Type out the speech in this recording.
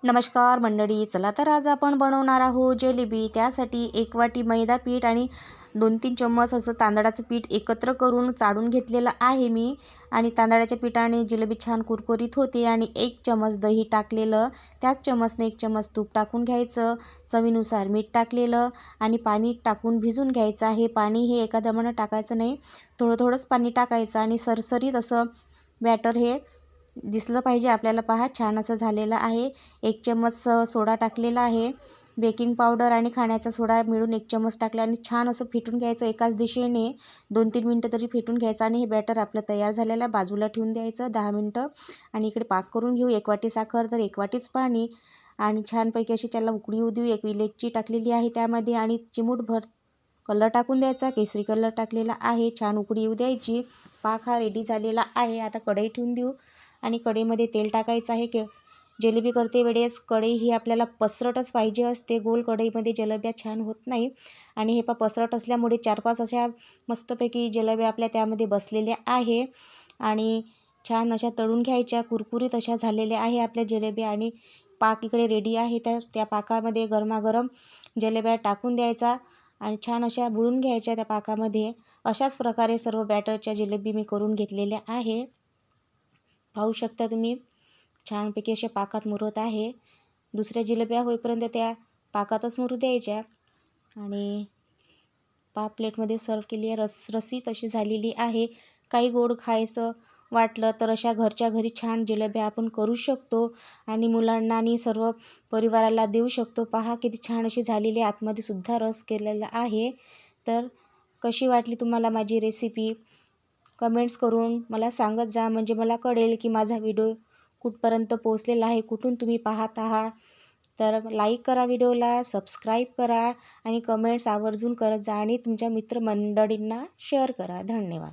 नमस्कार मंडळी, चला तर आज आपण बनवणार आहोत जिलेबी। त्यासाठी 1 वाटी मैदा पीठ आणि 2-3 चम्मच असं तांदळाचं पीठ एकत्र करून चाळून घेतलेलं आहे मी। आणि तांदळाच्या पिठाने जिलेबी छान कुरकुरीत होते। आणि 1 चम्मच दही टाकलेलं, त्याच चम्मचने 1 चम्मच तूप टाकून घ्यायचं, चवीनुसार मीठ टाकलेलं आणि पाणी टाकून भिजून घ्यायचं आहे। पाणी हे एका दमानं टाकायचं नाही, थोडंच पाणी टाकायचं आणि सरसरीत असं बॅटर हे दिसलं पाहिजे आपल्याला। पहा, छान असं झालेलं आहे। 1 चम्मच सोडा टाकलेला आहे, बेकिंग पावडर आणि खाण्याचा सोडा मिळून 1 चम्मच टाकला आणि छान असं फेटून घ्यायचं एकाच दिशेने 2-3 मिनटं तरी फेटून घ्यायचं। आणि हे बॅटर आपलं तयार झालेलं आहे, बाजूला ठेवून द्यायचं 10 मिनटं। आणि इकडे पाक करून घेऊ। 1 वाटी साखर तर 1 वाटीच पाणी आणि छानपैकी अशी त्याला उकळी येऊ देऊ। 1 विलायची टाकलेली आहे त्यामध्ये आणि चिमूटभर कलर टाकून द्यायचा, केसरी कलर टाकलेला आहे। छान उकळी येऊ द्यायची। पाक हा रेडी झालेला आहे। आता कढई ठेवून देऊ आणि कढईमध्ये तेल टाकायचं आहे। जिलेबी करते वेळेस कढई ही आपल्याला पसरटच पाहिजे असते, गोल कढईमध्ये जिलेब्या छान होत नाही। आणि हे पसरट असल्यामुळे 4-5 अशा मस्तपैकी जिलेब्या आपल्या त्यामध्ये बसलेल्या आहे आणि छान अशा तळून घ्यायच्या, कुरकुरीत अशा झालेल्या आहे आपल्या जिलेब्या। आणि पाक इकडे रेडी आहे, तर त्या पाकामध्ये गरमागरम जिलेब्या टाकून द्यायचा आणि छान अशा बुडून घ्यायच्या त्या पाकामध्ये। अशाच प्रकारे सर्व बॅटरच्या जिलेबी मी करून घेतलेल्या आहे। पाहू शकता तुम्ही, छानपैकी अशा पाकात मुरत आहे। दुसऱ्या जिलेब्या होईपर्यंत त्या पाकातच मुरू द्यायच्या। आणि प्लेटमध्ये सर्व केली आहे, रसरशीत अशी झालेली आहे। काही गोड खायचं वाटलं तर अशा घरच्या घरी छान जिलेब्या आपण करू शकतो आणि मुलांना आणि सर्व परिवाराला देऊ शकतो। पहा किती छान अशी झालेली, आतमध्ये सुद्धा रस केलेला आहे। तर कशी वाटली तुम्हाला माझी रेसिपी कमेंट्स करून मला सांगत जा, म्हणजे मला कळेल की माझा व्हिडिओ कुठपर्यंत पोहोचलेला आहे, कुठून तुम्ही पाहत आहात। तर लाईक करा व्हिडिओला, सबस्क्राईब करा आणि कमेंट्स आवर्जून करत जा आणि तुमच्या मित्रमंडळींना शेअर करा। धन्यवाद।